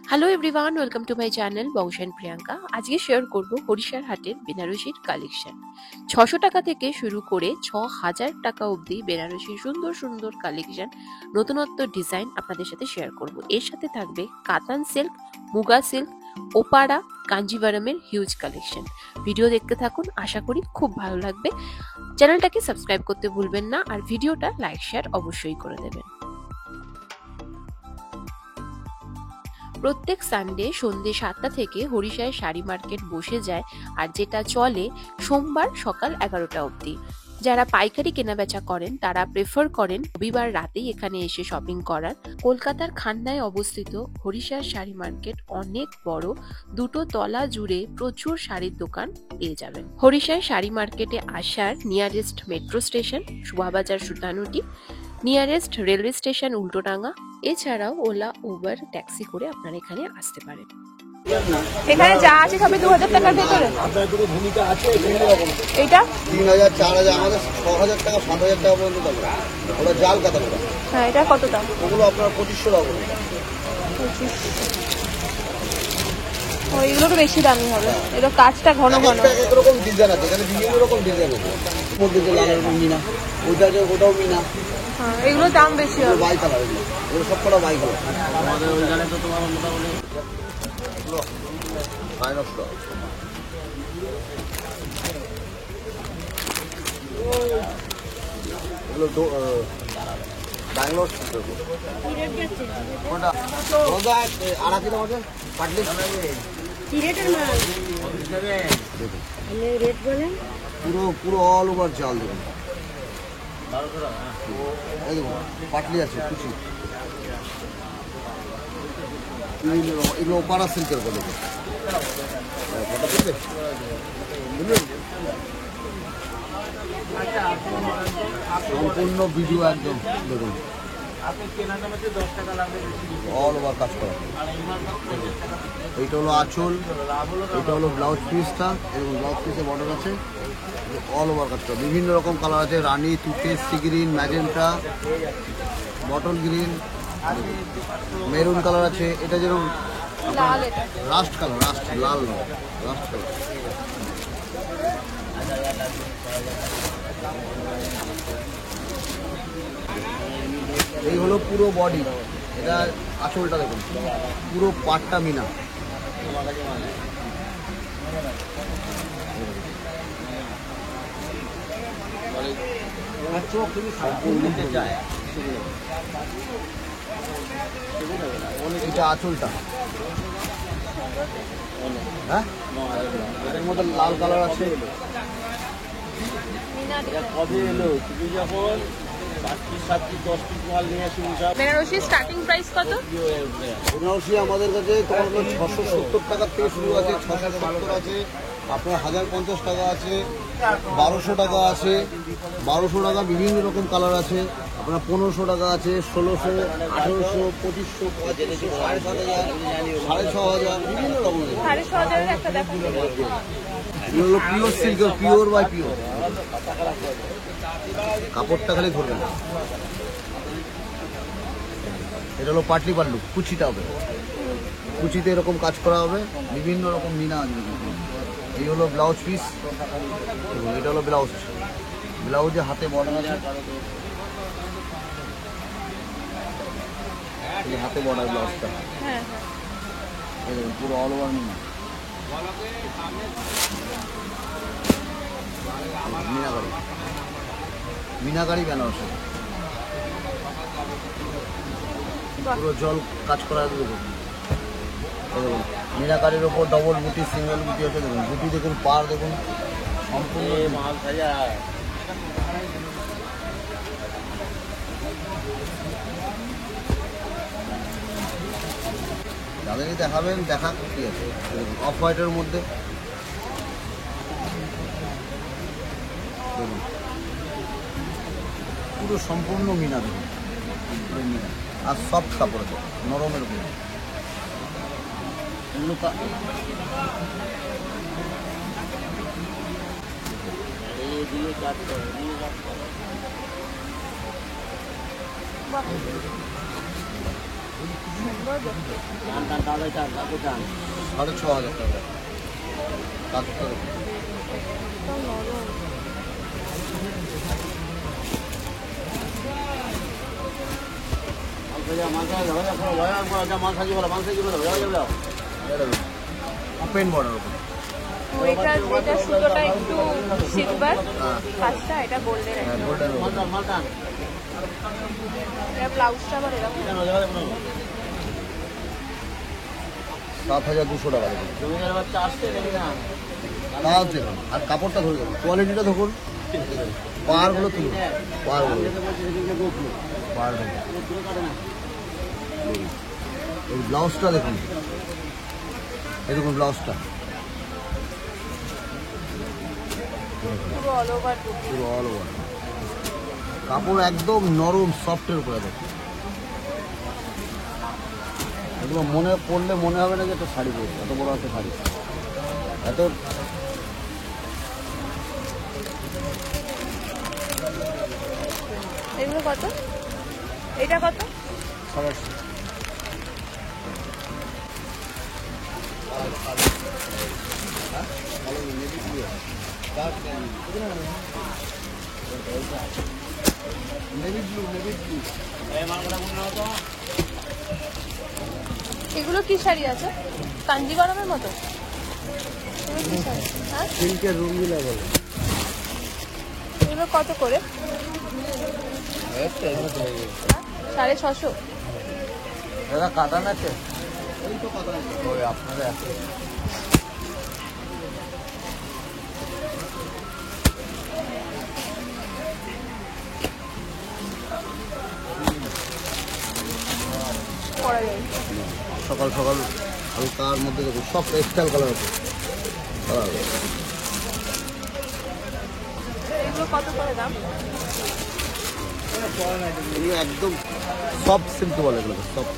Hello everyone, welcome to my channel বংশান প্রিয়াঙ্কা। আজকে share করব হরিশার হাটের বেনারসির কালেকশন। 600 টাকা থেকে শুরু করে 6000 টাকা অবধি বেনারসির সুন্দর সুন্দর কালেকশন, নতুনত্ব ডিজাইন আপনাদের সাথে শেয়ার করব। এর সাথে থাকবে কাতান সিল্ক, মুগা সিল্ক, ওপাড়া, কাঞ্জিভারমের হিউজ কালেকশন। ভিডিও দেখতে থাকুন, আশা করি খুব ভালো লাগবে। চ্যানেলটাকে সাবস্ক্রাইব করতে ভুলবেন না, আর ভিডিওটা লাইক শেয়ার অবশ্যই করে দেবেন। প্রত্যেক সানডে সন্ধ্যে 7টা থেকে হরিশায় শাড়ি মার্কেট বসে যায়, আর যেটা চলে সোমবার সকাল 11টা অবধি। যারা পাইকারি কেনাবেচা করেন তারা প্রেফার করেন রবিবার রাতেই এখানে এসে শপিং করার। কলকাতার খান্নায় অবস্থিত হরিশার শাড়ি মার্কেট অনেক বড়, দুটো তলা জুড়ে প্রচুর শাড়ির দোকান পেয়ে যাবেন। হরিশায় শাড়ি মার্কেটে আসার nearest metro station Shobhabazar Sutanuti, nearest railway station Ultadanga. এছাড়াও ওলা, উবার, ট্যাক্সি করে আপনারা এখানে আসতে পারেন। এখানে যা আছে সবই 2000 টাকার ভেতরে। এইটা 3000, 4000, আমাদের 6000 টাকা, 7000 টাকা পর্যন্ত দাম। ওটা জাল কাতাগুলো, হ্যাঁ, এটা কত দাম? ওগুলো আপনার 2500 টাকা পড়বে। 25। ও, এগুলো তো বেশি দামি হবে, এটা কাজটা ঘন ঘন। একটা এক রকম ডিজাইন আছে, এখানে বিভিন্ন রকম ডিজাইন আছে। মধ্যে যে লাল রকম মিনা, ওইটা যে ওটাও মিনা, হ্যাঁ, এগুলো দাম বেশি হবে। বাই কালার, এগুলো সব কটা বাই কালার। আমাদের ওইখানে তো তোমার মোটামুটি এগুলো -100। এগুলো ব্যাঙ্গালোর কোনটা রোজা আড়া কিলো আছে পাটলি কি রেটের মাল? রেট বলেন। পুরো অল ওভার চাল দেখুন। এই দেখুন পাটলি আছে কুচি, এগুলো ওপাড়া সিল্কের বলে সম্পূর্ণ ভিডিও একদম দেখুন, অল ওভার কাজ করা। এইটা হলো আঁচল, এটা হলো ব্লাউজ পিসটা, এবং ব্লাউজ পিসে বর্ডার আছে, অল ওভার কাজ করা। বিভিন্ন রকম কালার আছে, রানী, তুতে, sea green, magenta, bottle green, maroon colour আছে। এটা যেরকম রাস্ট কালার, রাস্ট লাল নয়, রাস্ট কালার। এই হলো পুরো বডি, এটা আঁচলটা দেখুন, পুরো পাটটা মিনা। এটা আঁচলটা, হ্যাঁ, এর মধ্যে লাল কালার আছে। কবে এলো তুমি যখন 5-7-10 পিস মাল নিয়ে আসি? বেনারসি স্টার্টিং প্রাইস কত? বেনারসি আমাদের কাছে তোমার হলো 670 টাকার থেকে শুরু আছে, 670 আছে, আপনার 1050 টাকা আছে, 1200 টাকা আছে, 1200 টাকা বিভিন্ন রকম কালার আছে, আপনার 1500 টাকা আছে, 1600, 1800, 2500, 6500, বিভিন্ন রকম। 6500 একটা দেখো। এগুলো হলো পিওর সিল্কের, পিওর বাই পিওর। কাপড়টা খালি ধরবে না। এটা হলো পাটলি পাল্লু, কুচিটা হবে, কুচিতে এরকম কাজ করা হবে, বিভিন্ন রকম মিনা আছে। এই হলো ব্লাউজ পিস, এবং এটা হলো ব্লাউজ, ব্লাউজে হাতে বর্ডার আছে, এই হাতে বর্ডার ব্লাউজটা, হ্যাঁ, এই দেখুন পুরো অল ওভার মিনা, মিনাকারি, মিনাকারি বেনারসি, পুরো জল কাজ করা আছে। দেখুন দেখুন মিনাকারির ওপর ডবল বুটি, সিঙ্গেল বুটি আছে। দেখুন বুটি দেখুন, পার দেখুন, সম্পূর্ণ মাল সাজা। যাদেরই দেখাবেন দেখা কি আছে। দেখুন অফ হোয়াইটের মধ্যে দেখুন পুরো সম্পূর্ণ মিনা, দেখুন পুরো মিনা, আর সফট কাপড় আছে, নরমের উপরে। দাদা চান দাদা চান 6,500 টাকা কাজটা দেখুন। ওপেন বর্ডার উপর এটা সুতোটা একটু সিলভার, কাজটা এটা গোল্ডের। গোল্ডেন এটা ব্লাউজটা আবার এরকম। 7,200 টাকা দেখুন। কাজ দেখুন আর কাপড়টা ধরে দেখুন, কোয়ালিটিটা দেখুন, পাহাড়গুলো তুলুন, পাহাড়গুলো এই ব্লাউজটা দেখুন, এই দেখুন ব্লাউজটা পুরো অল ওভার। পুরো অল ওভার কাপড় একদম নরম সফটের উপরে দেখুন। এগুলো মনে পড়লে মনে হবে না যে একটা শাড়ি পরছে, এত বড় একটা শাড়ি, এত এগুলো কত? এটা কত? 850। এগুলো কি শাড়ি আছে? কাঞ্জিগরমের মতো? এগুলো কি শাড়ি? হ্যাঁ, সিল্কের রঙিলা বলে এগুলো কত করে? 650। দাদা কাটান আছে? ওই তো কাটান আছে, ওই আপনারা আছে। পরা যায়। সকাল সকাল হালকার মধ্যে দেখুন, সব পেস্টাল কালার আছে। এগুলো কত করে দাম? এগুলো একদম সফট সিল্ক বলে, এগুলো সফট।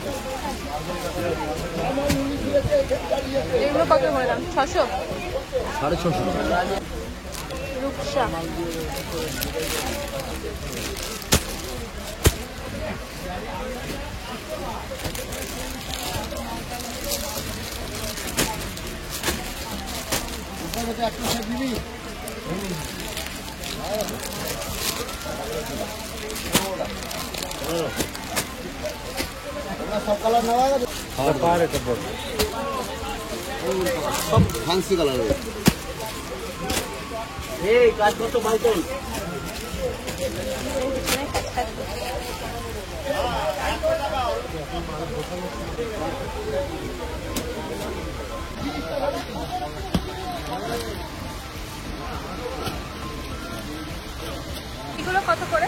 এগুলো কত করে দাম? 600। 650 টাকা। রূপসা। সব কালার নেওয়া গেছে, সব ফ্যান্সি কালার রয়েছে। এই কাজ করতো মাইকেল এগুলো কত করে?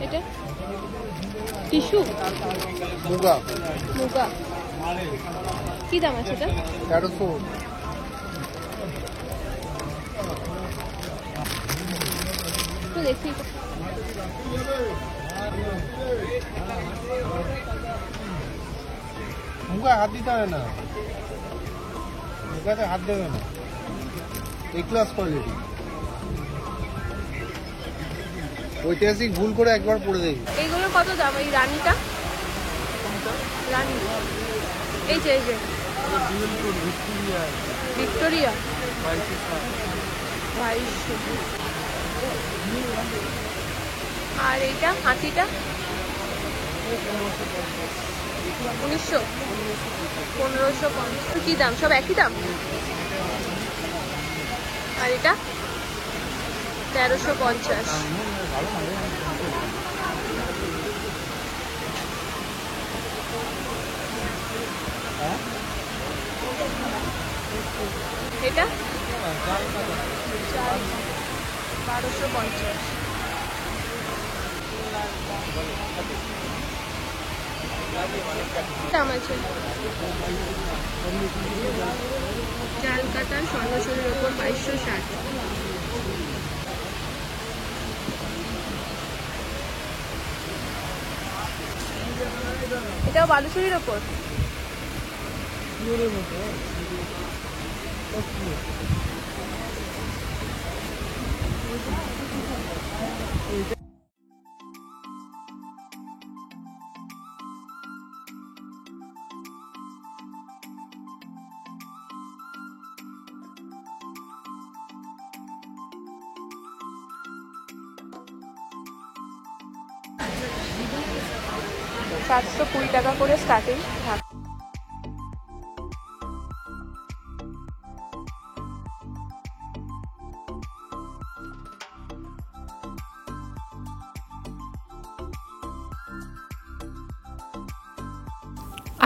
এটা টিস্যু মুগা মুগা। কি দাম আছে এটা? 1300। তো দেখি। মুগায় হাত দিতে হয় না, মুগাতে হাত দেবে না, এ ক্লাস কোয়ালিটি। ঐতিহাসিক ভুল করে একবার পড়ে দেখি। এইগুলো কত দাম? এই রানীটা, রানী, এই যে ভিক্টোরিয়া 2200। আর এইটা হাতিটা 1900। 1550। কি দাম? সব একই দাম। আর এটা 1350। এটা 1250। দাম আছে ক্যালকাটা স্বর্ণচুরির ওপর 2260। এটাও বালুচুরির ওপর। $720 করে স্টার্টিং।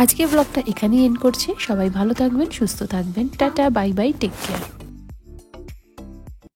আজকে ব্লগটা এখানেই এন্ড করছি। সবাই ভালো থাকবেন, সুস্থ থাকবেন। Tata, bye bye, take care.